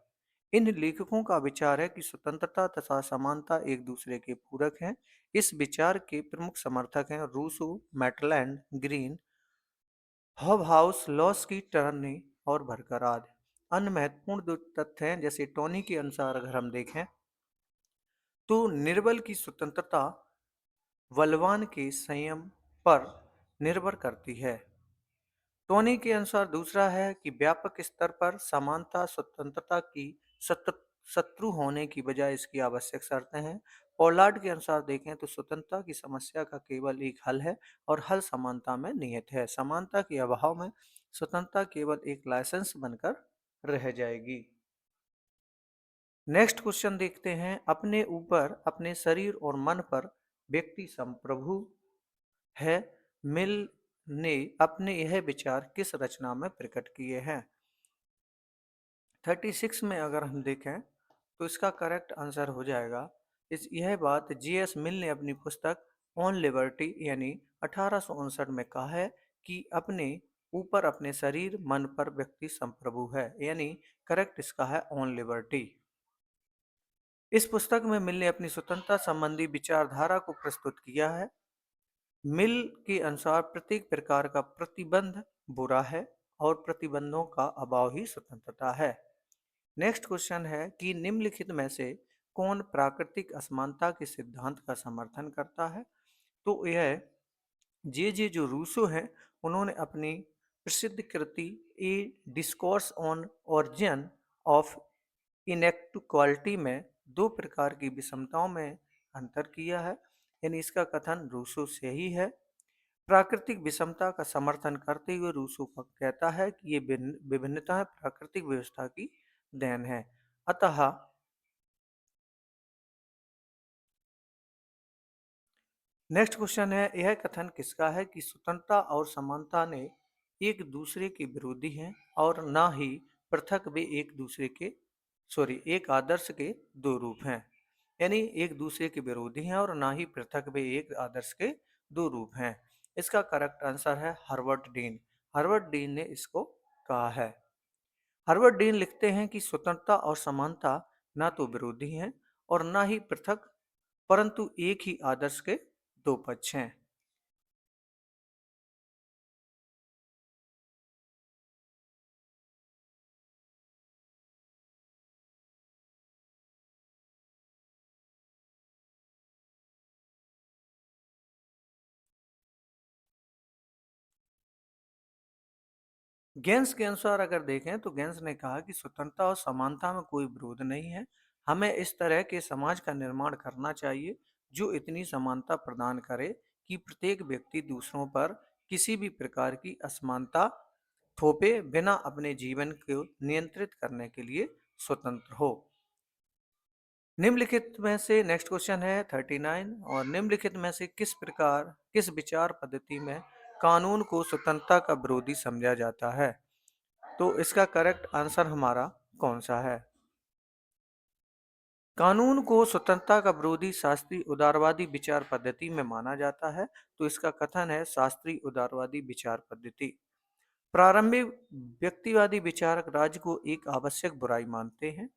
इन लेखकों का विचार है कि स्वतंत्रता तथा समानता एक दूसरे के पूरक हैं। इस विचार के प्रमुख समर्थक हैं Rousseau, Maitland, Green, Hobhouse, Laski, Tawney और बरकरार। अन्य महत्वपूर्ण तथ्य हैं, जैसे टोनी के अनुसार अगर हम देखें तो निर्बल की स्वतंत्रता बलवान के संयम पर निर्भर करती है। टोनी के अनुसार दूसरा है कि व्यापक स्तर पर समानता स्वतंत्रता की शत्रु होने की बजाय इसकी आवश्यक शर्तें हैं। पोलार्ड के अनुसार देखें तो स्वतंत्रता की समस्या का केवल एक हल है और हल समानता में निहित है। समानता के अभाव में स्वतंत्रता केवल एक लाइसेंस बनकर रह जाएगी। नेक्स्ट क्वेश्चन देखते हैं, अपने ऊपर, अपने शरीर और मन पर व्यक्ति संप्रभु है। मिल ने अपने यह विचार किस रचना में प्रकट किए हैं? 36 में अगर हम देखें तो इसका करेक्ट आंसर हो जाएगा। यह बात J.S. मिल ने अपनी पुस्तक ऑन लिबर्टी यानी 1859 में कहा है कि अपने ऊपर, अपने शरीर, मन पर व्यक्ति संप्रभु है, यानी करेक्ट इसका है ऑन लिबर्टी। इस पुस्तक में मिल ने अपनी स्वतंत्रता संबंधी विचारधारा को प्रस्तुत किया है। मिल के अनुसार प्रत्येक प्रकार का प्रतिबंध बुरा है और प्रतिबंधों का अभाव ही स्वतंत्रता है। नेक्स्ट क्वेश्चन है कि निम्नलिखित में से कौन प्राकृतिक असमानता के सिद्धांत का समर्थन करता है? तो यह जे जो रूसो है, उन्होंने अपनी प्रसिद्ध कृति A discourse on origin of inequality में 2 प्रकार की विषमताओं में अंतर किया है, यानी इसका कथन रूसो से ही है। प्राकृतिक विषमता का समर्थन करते हुए रूसो कहता है कि ये विभिन्नताएं प्राकृतिक व्यवस्था की देन है। अतः नेक्स्ट क्वेश्चन है, यह कथन किसका है कि स्वतंत्रता और समानता ने एक दूसरे के विरोधी हैं और ना ही पृथक वे एक आदर्श के 2 रूप हैं। यानी एक दूसरे के विरोधी हैं और ना ही पृथक वे एक आदर्श के 2 रूप हैं। इसका करेक्ट आंसर है हार्वर्ड डीन। हार्वर्ड डीन ने इसको कहा है। हार्वर्ड डीन लिखते हैं कि स्वतंत्रता और समानता ना तो विरोधी हैं और ना ही पृथक, परंतु एक ही आदर्श के दो पक्ष हैं। गेंस के अनुसार अगर देखें तो गेंस ने कहा कि स्वतंत्रता और समानता में कोई विरोध नहीं है। हमें इस तरह के समाज का निर्माण करना चाहिए जो इतनी समानता प्रदान करे कि प्रत्येक व्यक्ति दूसरों पर किसी भी प्रकार की असमानता थोपे बिना अपने जीवन को नियंत्रित करने के लिए स्वतंत्र हो। निम्नलिखित में से नेक्स्ट क्वेश्चन है 39, और निम्नलिखित में से किस विचार पद्धति में कानून को स्वतंत्रता का विरोधी समझा जाता है? तो इसका करेक्ट आंसर हमारा कौन सा है? कानून को स्वतंत्रता का विरोधी शास्त्रीय उदारवादी विचार पद्धति में माना जाता है। तो इसका कथन है शास्त्रीय उदारवादी विचार पद्धति। प्रारंभिक व्यक्तिवादी विचारक राज्य को एक आवश्यक बुराई मानते हैं।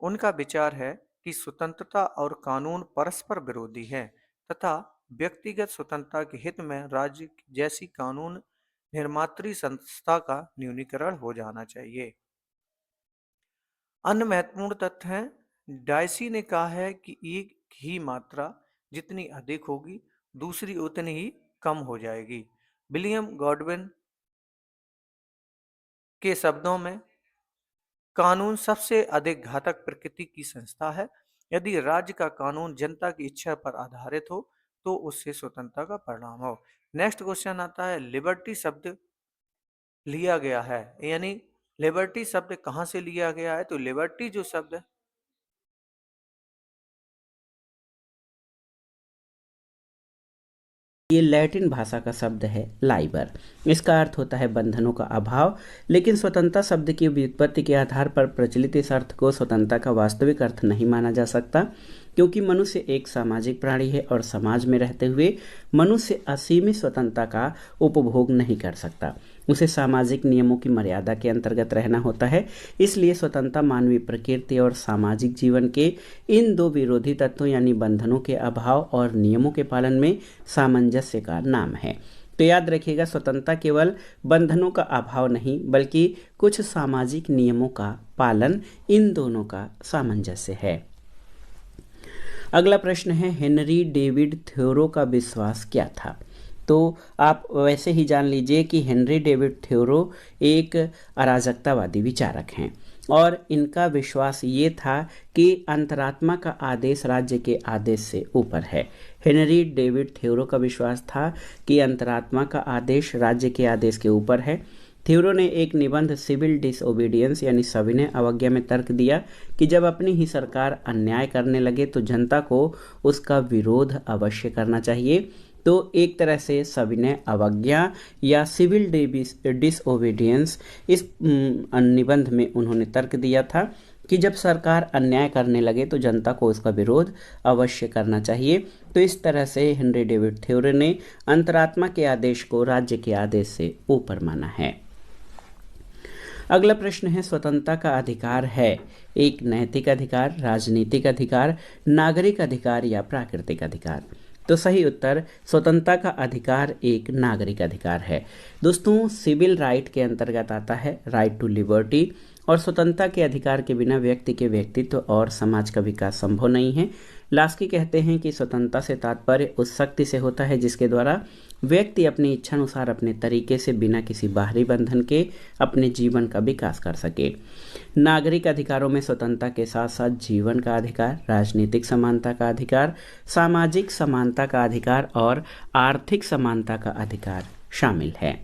उनका विचार है कि स्वतंत्रता और कानून परस्पर विरोधी हैं तथा व्यक्तिगत स्वतंत्रता के हित में राज्य जैसी कानून निर्मात्री संस्था का न्यूनीकरण हो जाना चाहिए। अन्य महत्वपूर्ण तथ्य हैं, डायसी ने कहा है कि एक ही मात्रा जितनी अधिक होगी दूसरी उतनी ही कम हो जाएगी। विलियम गॉडविन के शब्दों में कानून सबसे अधिक घातक प्रकृति की संस्था है। यदि राज्य का कानून जनता की इच्छा पर आधारित हो तो उससे स्वतंत्रता का परिणाम हो। नेक्स्ट क्वेश्चन आता है लिबर्टी शब्द लिया गया है, यानी लिबर्टी शब्द कहां से लिया गया है? तो लिबर्टी जो शब्द है ये लैटिन भाषा का शब्द है लाइबर। इसका अर्थ होता है बंधनों का अभाव, लेकिन स्वतंत्रता शब्द की व्युत्पत्ति के आधार पर प्रचलित इस अर्थ को स्वतंत्रता का वास्तविक अर्थ नहीं माना जा सकता, क्योंकि मनुष्य एक सामाजिक प्राणी है और समाज में रहते हुए मनुष्य असीमित स्वतंत्रता का उपभोग नहीं कर सकता। उसे सामाजिक नियमों की मर्यादा के अंतर्गत रहना होता है। इसलिए स्वतंत्रता मानवीय प्रकृति और सामाजिक जीवन के इन दो विरोधी तत्वों यानी बंधनों के अभाव और नियमों के पालन में सामंजस्य का नाम है। तो याद रखिएगा, स्वतंत्रता केवल बंधनों का अभाव नहीं बल्कि कुछ सामाजिक नियमों का पालन, इन दोनों का सामंजस्य है। अगला प्रश्न है हेनरी डेविड थ्योरो का विश्वास क्या था? तो आप वैसे ही जान लीजिए कि हेनरी डेविड थ्योरो एक अराजकतावादी विचारक हैं और इनका विश्वास ये था कि अंतरात्मा का आदेश राज्य के आदेश से ऊपर है। हेनरी डेविड थ्योरो का विश्वास था कि अंतरात्मा का आदेश राज्य के आदेश के ऊपर है। थ्योरो ने एक निबंध सिविल डिसओबीडियंस यानी सविनय अवज्ञा में तर्क दिया कि जब अपनी ही सरकार अन्याय करने लगे तो जनता को उसका विरोध अवश्य करना चाहिए। तो एक तरह से सविनय अवज्ञा या सिविल डिसओबीडियंस इस निबंध में उन्होंने तर्क दिया था कि जब सरकार अन्याय करने लगे तो जनता को उसका विरोध अवश्य करना चाहिए। तो इस तरह से हेनरी डेविड थ्योरो ने अंतरात्मा के आदेश को राज्य के आदेश से ऊपर माना है। अगला प्रश्न है स्वतंत्रता का अधिकार है एक नैतिक अधिकार, राजनीतिक अधिकार, नागरिक अधिकार या प्राकृतिक अधिकार? तो सही उत्तर स्वतंत्रता का अधिकार एक नागरिक अधिकार है। दोस्तों, सिविल राइट के अंतर्गत आता है राइट टू लिबर्टी, और स्वतंत्रता के अधिकार के बिना व्यक्ति के व्यक्तित्व और समाज का विकास संभव नहीं है। लास्की कहते हैं कि स्वतंत्रता से तात्पर्य उस शक्ति से होता है जिसके द्वारा व्यक्ति अपनी इच्छानुसार अपने तरीके से बिना किसी बाहरी बंधन के अपने जीवन का विकास कर सके। नागरिक अधिकारों में स्वतंत्रता के साथ साथ जीवन का अधिकार, राजनीतिक समानता का अधिकार, सामाजिक समानता का अधिकार और आर्थिक समानता का अधिकार शामिल है।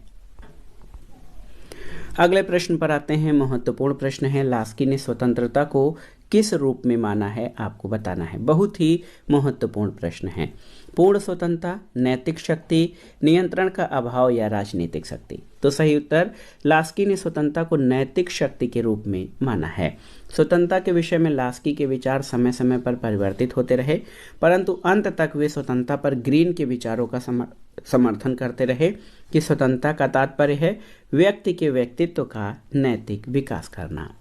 अगले प्रश्न पर आते हैं। महत्वपूर्ण प्रश्न है, लास्की ने स्वतंत्रता को किस रूप में माना है? आपको बताना है। बहुत ही महत्वपूर्ण प्रश्न है। पूर्ण स्वतंत्रता, नैतिक शक्ति, नियंत्रण का अभाव या राजनीतिक शक्ति? तो सही उत्तर लास्की ने स्वतंत्रता को नैतिक शक्ति के रूप में माना है। स्वतंत्रता के विषय में लास्की के विचार समय समय पर परिवर्तित होते रहे, परंतु अंत तक वे स्वतंत्रता पर ग्रीन के विचारों का समर्थन करते रहे कि स्वतंत्रता का तात्पर्य है व्यक्ति के व्यक्तित्व का नैतिक विकास करना।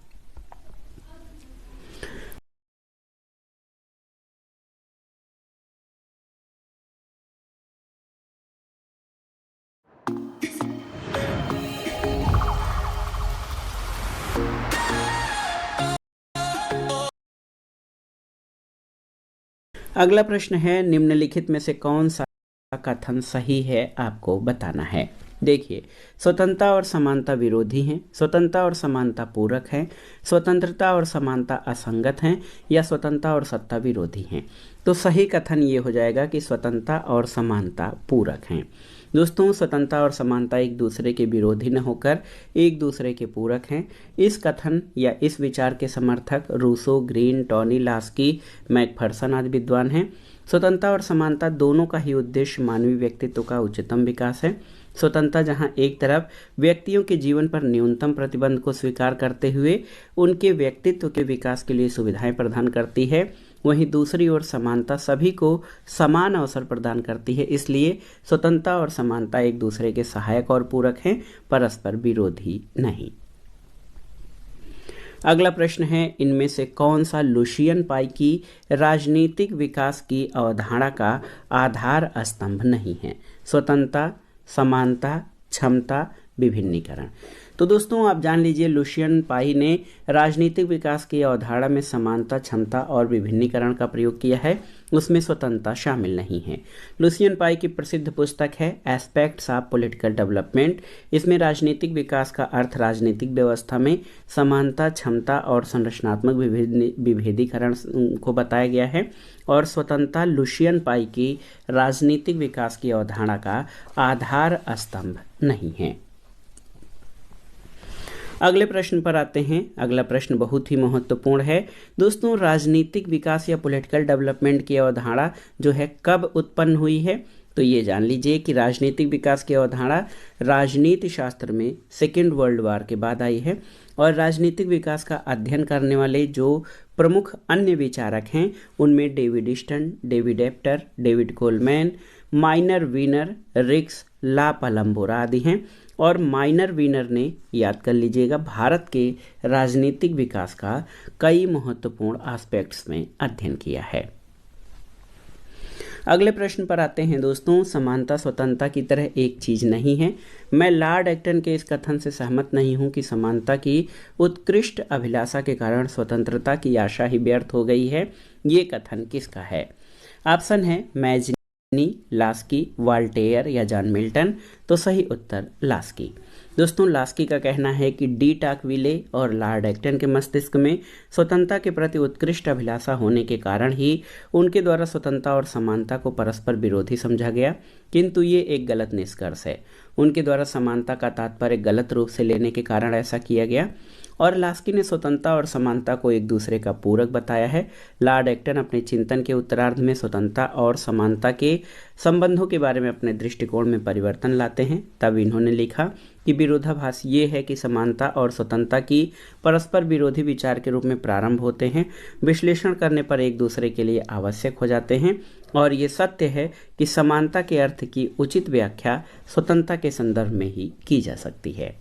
अगला प्रश्न है, निम्नलिखित में से कौन सा कथन सही है, आपको बताना है। देखिए, स्वतंत्रता और समानता विरोधी हैं, स्वतंत्रता और समानता पूरक हैं, स्वतंत्रता और समानता असंगत हैं, या स्वतंत्रता और सत्ता विरोधी हैं। तो सही कथन ये हो जाएगा कि स्वतंत्रता और समानता पूरक हैं। दोस्तों, स्वतंत्रता और समानता एक दूसरे के विरोधी न होकर एक दूसरे के पूरक हैं। इस कथन या इस विचार के समर्थक Rousseau, Green, Tawney, Laski, Macpherson आदि विद्वान हैं। स्वतंत्रता और समानता दोनों का ही उद्देश्य मानवीय व्यक्तित्व का उच्चतम विकास है। स्वतंत्रता जहां एक तरफ व्यक्तियों के जीवन पर न्यूनतम प्रतिबंध को स्वीकार करते हुए उनके व्यक्तित्व के विकास के लिए सुविधाएं प्रदान करती है, वहीं दूसरी ओर समानता सभी को समान अवसर प्रदान करती है। इसलिए स्वतंत्रता और समानता एक दूसरे के सहायक और पूरक हैं, परस्पर विरोधी नहीं। अगला प्रश्न है, इनमें से कौन सा लुशियन पाई की राजनीतिक विकास की अवधारणा का आधार स्तंभ नहीं है? स्वतंत्रता, समानता, क्षमता, विभिन्नीकरण। तो दोस्तों, आप जान लीजिए, लुशियन पाई ने राजनीतिक विकास की अवधारणा में समानता, क्षमता और विभिन्नीकरण का प्रयोग किया है, उसमें स्वतंत्रता शामिल नहीं है। लुशियन पाई की प्रसिद्ध पुस्तक है एस्पेक्ट्स ऑफ पॉलिटिकल डेवलपमेंट। इसमें राजनीतिक विकास का अर्थ राजनीतिक व्यवस्था में समानता, क्षमता और संरचनात्मक विभेदीकरण को बताया गया है, और स्वतंत्रता लुशियन पाई की राजनीतिक विकास की अवधारणा का आधार स्तंभ नहीं है। अगले प्रश्न पर आते हैं। अगला प्रश्न बहुत ही महत्वपूर्ण है दोस्तों, राजनीतिक विकास या पॉलिटिकल डेवलपमेंट की अवधारणा जो है कब उत्पन्न हुई है? तो ये जान लीजिए कि राजनीतिक विकास की अवधारणा राजनीति शास्त्र में सेकेंड वर्ल्ड वॉर के बाद आई है, और राजनीतिक विकास का अध्ययन करने वाले जो प्रमुख अन्य विचारक हैं उनमें David Easton, David एप्टर, David Coleman, minor Wiener, रिक्स, ला पालम्बोरा आदि हैं। और माइनर वीनर ने, याद कर लीजिएगा, भारत के राजनीतिक विकास का कई महत्वपूर्ण एस्पेक्ट्स में अध्ययन किया है। अगले प्रश्न पर आते हैं दोस्तों, समानता स्वतंत्रता की तरह एक चीज नहीं है। मैं लॉर्ड एक्टन के इस कथन से सहमत नहीं हूं कि समानता की उत्कृष्ट अभिलाषा के कारण स्वतंत्रता की आशा ही व्यर्थ हो गई है। ये कथन किसका है? ऑप्शन है मैजनी, लास्की, वाल्टेयर या जॉन मिल्टन। तो सही उत्तर लास्की। दोस्तों, लास्की का कहना है कि डी टाकविले और लॉर्ड एक्टन के मस्तिष्क में स्वतंत्रता के प्रति उत्कृष्ट अभिलाषा होने के कारण ही उनके द्वारा स्वतंत्रता और समानता को परस्पर विरोधी समझा गया, किंतु ये एक गलत निष्कर्ष है। उनके द्वारा समानता का तात्पर्य गलत रूप से लेने के कारण ऐसा किया गया, और लास्की ने स्वतंत्रता और समानता को एक दूसरे का पूरक बताया है। लॉर्ड एक्टन अपने चिंतन के उत्तरार्ध में स्वतंत्रता और समानता के संबंधों के बारे में अपने दृष्टिकोण में परिवर्तन लाते हैं। तब इन्होंने लिखा कि विरोधाभास ये है कि समानता और स्वतंत्रता की परस्पर विरोधी विचार के रूप में प्रारंभ होते हैं, विश्लेषण करने पर एक दूसरे के लिए आवश्यक हो जाते हैं, और ये सत्य है कि समानता के अर्थ की उचित व्याख्या स्वतंत्रता के संदर्भ में ही की जा सकती है।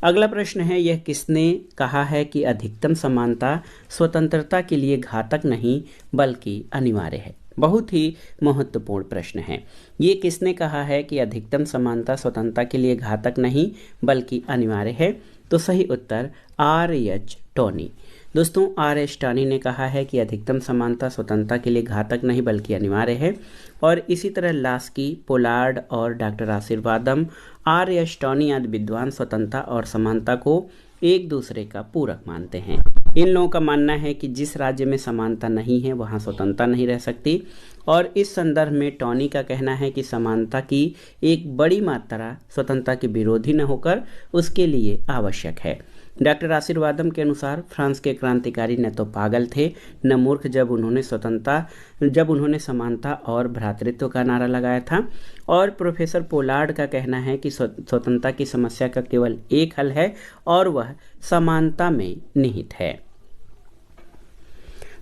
अगला प्रश्न है, यह किसने कहा है कि अधिकतम समानता स्वतंत्रता के लिए घातक नहीं बल्कि अनिवार्य है? बहुत ही महत्वपूर्ण प्रश्न है। ये किसने कहा है कि अधिकतम समानता स्वतंत्रता के लिए घातक नहीं बल्कि अनिवार्य है? तो सही उत्तर R.H. टॉनी। दोस्तों, R.H. टॉनी ने कहा है कि अधिकतम समानता स्वतंत्रता के लिए घातक नहीं बल्कि अनिवार्य है, और इसी तरह लास्की, पोलार्ड और डॉक्टर आशीर्वादम, R.H. टॉनी आदि विद्वान स्वतंत्रता और समानता को एक दूसरे का पूरक मानते हैं। इन लोगों का मानना है कि जिस राज्य में समानता नहीं है वहाँ स्वतंत्रता नहीं रह सकती, और इस संदर्भ में टॉनी का कहना है कि समानता की एक बड़ी मात्रा स्वतंत्रता के विरोधी न होकर उसके लिए आवश्यक है। डॉक्टर आशीर्वादम के अनुसार फ्रांस के क्रांतिकारी न तो पागल थे न मूर्ख जब उन्होंने समानता और भ्रातृत्व का नारा लगाया था। और प्रोफेसर पोलार्ड का कहना है कि स्वतंत्रता की समस्या का केवल एक हल है, और वह समानता में निहित है।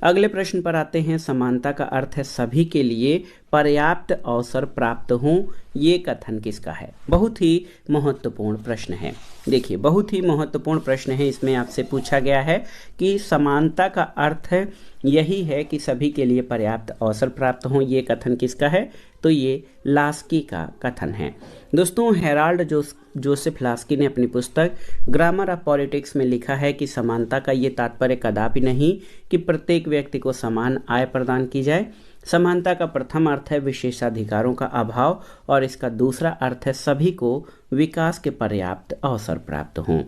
अगले प्रश्न पर आते हैं। समानता का अर्थ है सभी के लिए पर्याप्त अवसर प्राप्त हों, ये कथन किसका है? बहुत ही महत्वपूर्ण प्रश्न है। देखिए, बहुत ही महत्वपूर्ण प्रश्न है। इसमें आपसे पूछा गया है कि समानता का अर्थ यही है कि सभी के लिए पर्याप्त अवसर प्राप्त हों, ये कथन किसका है? तो ये लास्की का कथन है। दोस्तों, हेराल्ड जोसेफ लास्की ने अपनी पुस्तक ग्रामर ऑफ पॉलिटिक्स में लिखा है कि समानता का ये तात्पर्य कदापि नहीं कि प्रत्येक व्यक्ति को समान आय प्रदान की जाए। समानता का प्रथम अर्थ है विशेषाधिकारों का अभाव और इसका दूसरा अर्थ है सभी को विकास के पर्याप्त अवसर प्राप्त हों।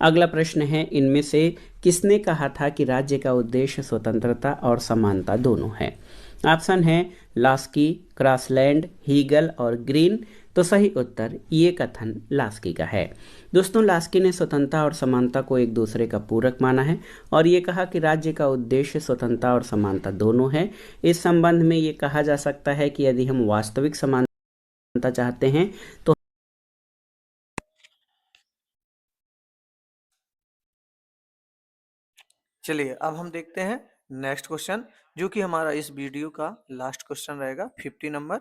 अगला प्रश्न है, इनमें से किसने कहा था कि राज्य का उद्देश्य स्वतंत्रता और समानता दोनों है? ऑप्शन है लास्की, क्रॉसलैंड, हीगल और ग्रीन। तो सही उत्तर ये कथन लास्की का है। दोस्तों, लास्की ने स्वतंत्रता और समानता को एक दूसरे का पूरक माना है और ये कहा कि राज्य का उद्देश्य स्वतंत्रता और समानता दोनों है। इस संबंध में ये कहा जा सकता है कि यदि हम वास्तविक समानता चाहते हैं तो चलिए अब हम देखते हैं नेक्स्ट क्वेश्चन, जो कि हमारा इस वीडियो का लास्ट क्वेश्चन रहेगा, 50 नंबर।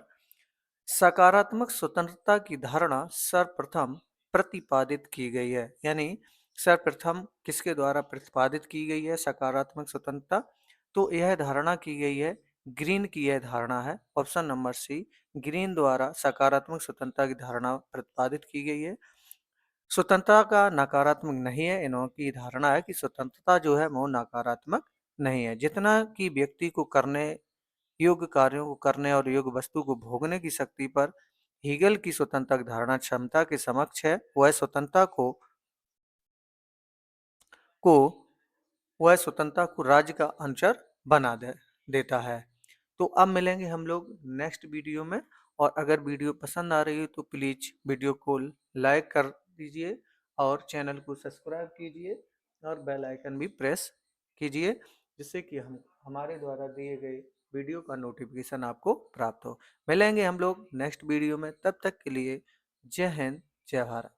सकारात्मक स्वतंत्रता की धारणा सर्वप्रथम प्रतिपादित की गई है, यानी सर्वप्रथम किसके द्वारा प्रतिपादित की गई है सकारात्मक स्वतंत्रता? तो यह धारणा की गई है, ग्रीन की यह धारणा है। ऑप्शन नंबर सी, ग्रीन द्वारा सकारात्मक स्वतंत्रता की धारणा प्रतिपादित की गई है। स्वतंत्रता का नकारात्मक नहीं है, इनकी धारणा है कि स्वतंत्रता जो है वो नकारात्मक नहीं है। जितना कि व्यक्ति को करने योग्य कार्यों को करने और योग्य वस्तु को भोगने की शक्ति पर हीगल की स्वतंत्रता की धारणा क्षमता के समक्ष है, वह स्वतंत्रता को राज्य का अनुचर बना देता है। तो अब मिलेंगे हम लोग नेक्स्ट वीडियो में, और अगर वीडियो पसंद आ रही हो तो प्लीज वीडियो को लाइक कर दीजिए और चैनल को सब्सक्राइब कीजिए और बेल आइकन भी प्रेस कीजिए, जिससे कि हमारे द्वारा दिए गए वीडियो का नोटिफिकेशन आपको प्राप्त हो। मिलेंगे हम लोग नेक्स्ट वीडियो में, तब तक के लिए जय हिंद, जय भारत।